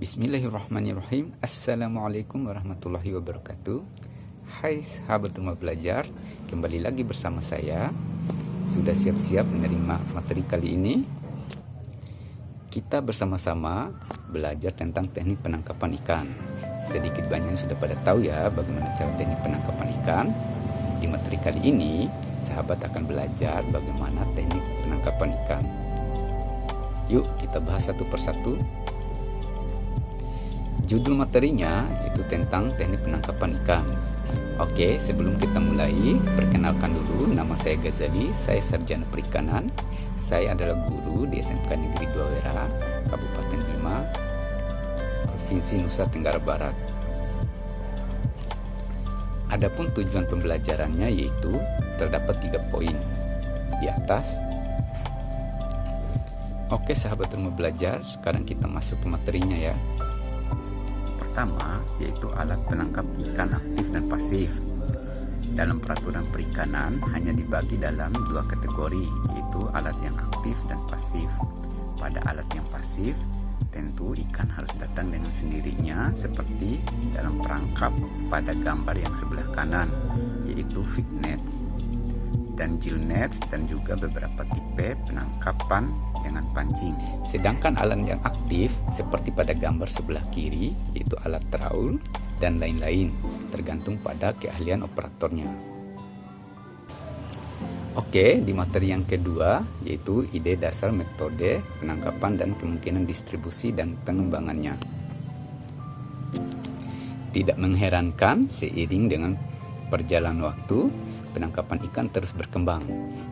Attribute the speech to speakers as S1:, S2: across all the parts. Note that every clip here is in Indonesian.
S1: Bismillahirrahmanirrahim. Assalamualaikum warahmatullahi wabarakatuh. Hai sahabat rumah belajar, kembali lagi bersama saya. Sudah siap-siap menerima materi kali ini? Kita bersama-sama belajar tentang teknik penangkapan ikan. Sedikit banyak sudah pada tahu ya bagaimana cara teknik penangkapan ikan. Di materi kali ini, sahabat akan belajar bagaimana teknik penangkapan ikan. Yuk kita bahas satu persatu. Judul materinya itu tentang teknik penangkapan ikan. Oke, sebelum kita mulai, perkenalkan dulu, nama saya Ghazali, saya sarjana perikanan. Saya adalah guru di SMK Negeri 2 Wera, Kabupaten Bima, Provinsi Nusa Tenggara Barat. Adapun tujuan pembelajarannya yaitu terdapat 3 poin di atas. Oke sahabat rumah belajar, sekarang kita masuk ke materinya ya. Pertama, yaitu alat penangkap ikan aktif dan pasif. Dalam peraturan perikanan hanya dibagi dalam 2 kategori, yaitu alat yang aktif dan pasif. Pada alat yang pasif, tentu ikan harus datang dengan sendirinya seperti dalam perangkap pada gambar yang sebelah kanan, yaitu fig nets dan gill nets, dan juga beberapa tipe penangkapan dengan pancing. Sedangkan alat yang aktif seperti pada gambar sebelah kiri yaitu alat traul dan lain-lain, tergantung pada keahlian operatornya. Oke, di materi yang kedua yaitu ide dasar metode penangkapan dan kemungkinan distribusi dan pengembangannya. Tidak mengherankan, seiring dengan perjalanan waktu, penangkapan ikan terus berkembang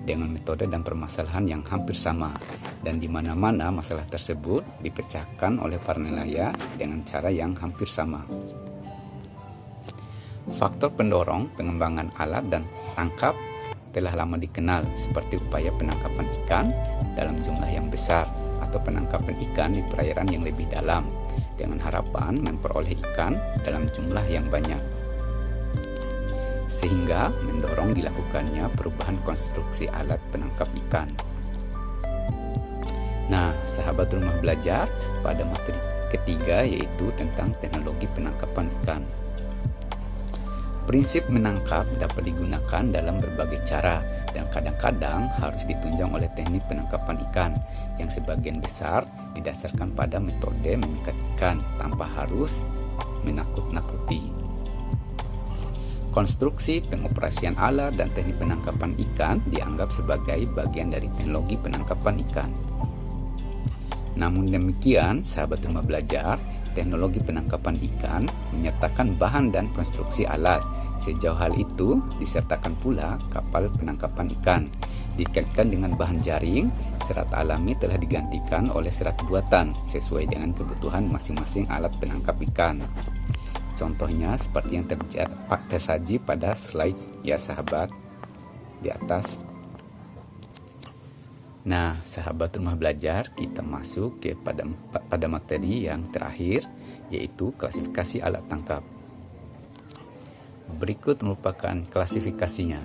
S1: dengan metode dan permasalahan yang hampir sama, dan di mana-mana masalah tersebut dipecahkan oleh para nelayan dengan cara yang hampir sama. Faktor pendorong pengembangan alat dan tangkap telah lama dikenal, seperti upaya penangkapan ikan dalam jumlah yang besar atau penangkapan ikan di perairan yang lebih dalam dengan harapan memperoleh ikan dalam jumlah yang banyak, sehingga mendorong dilakukannya perubahan konstruksi alat penangkap ikan. Nah, sahabat rumah belajar, pada materi ketiga yaitu tentang teknologi penangkapan ikan. Prinsip menangkap dapat digunakan dalam berbagai cara dan kadang-kadang harus ditunjang oleh teknik penangkapan ikan yang sebagian besar didasarkan pada metode mengikat ikan tanpa harus menakut-nakuti. Konstruksi, pengoperasian alat, dan teknik penangkapan ikan dianggap sebagai bagian dari teknologi penangkapan ikan. Namun demikian, sahabat rumah belajar, teknologi penangkapan ikan menyertakan bahan dan konstruksi alat. Sejauh hal itu, disertakan pula kapal penangkapan ikan. Dikaitkan dengan bahan jaring, serat alami telah digantikan oleh serat buatan sesuai dengan kebutuhan masing-masing alat penangkap ikan. Contohnya seperti yang tersaji pada slide ya sahabat di atas. Nah, sahabat rumah belajar, kita masuk pada materi yang terakhir yaitu klasifikasi alat tangkap. Berikut merupakan klasifikasinya.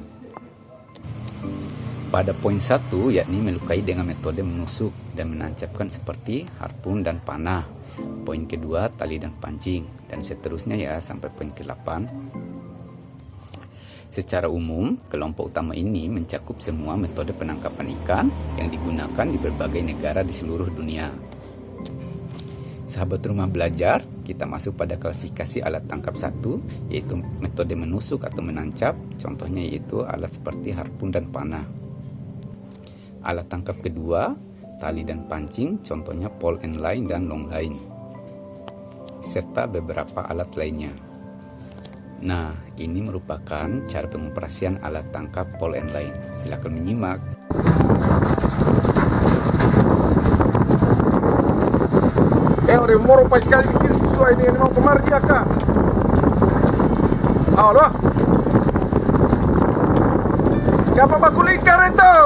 S1: Pada poin 1 yakni melukai dengan metode menusuk dan menancapkan seperti harpun dan panah. Poin kedua tali dan pancing, dan seterusnya ya sampai poin ke-8. Secara umum, kelompok utama ini mencakup semua metode penangkapan ikan yang digunakan di berbagai negara di seluruh dunia. Sahabat rumah belajar, kita masuk pada klasifikasi alat tangkap 1, yaitu metode menusuk atau menancap. Contohnya yaitu alat seperti harpun dan panah. Alat tangkap kedua, tali dan pancing, contohnya pole and line dan long line, serta beberapa alat lainnya. Nah, ini merupakan cara pengoperasian alat tangkap pole and line. Silakan menyimak.
S2: Udah moro pas sekali bikin sesuai dengan mau kemarin ya kak. Halo. Siapa bakul ikan itu?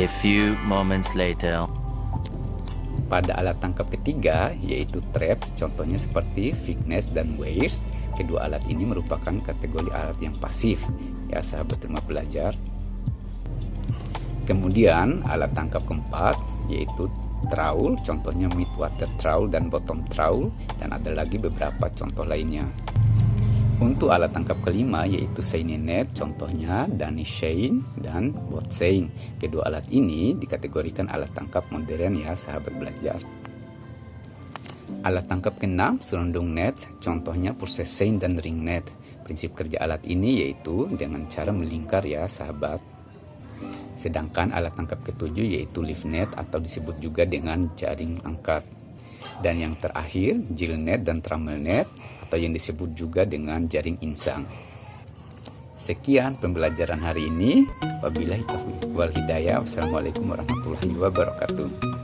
S3: A few moments later.
S1: Pada alat tangkap ketiga, yaitu traps, contohnya seperti Vignes dan Weirs. Kedua alat ini merupakan kategori alat yang pasif, ya sahabat rumah belajar. Kemudian alat tangkap keempat, yaitu trawl, contohnya midwater trawl dan bottom trawl, dan ada lagi beberapa contoh lainnya. Untuk alat tangkap kelima yaitu seine net, contohnya Danish seine dan boat seine. Kedua alat ini dikategorikan alat tangkap modern ya sahabat belajar. Alat tangkap keenam serundung net, contohnya purse seine dan ring net. Prinsip kerja alat ini yaitu dengan cara melingkar ya sahabat. Sedangkan alat tangkap ketujuh yaitu lift net atau disebut juga dengan jaring angkat. Dan yang terakhir gill net dan trammel net atau yang disebut juga dengan jaring insang. Sekian pembelajaran hari ini. Wabillahi taufiq wal hidayah. Wassalamualaikum warahmatullahi wabarakatuh.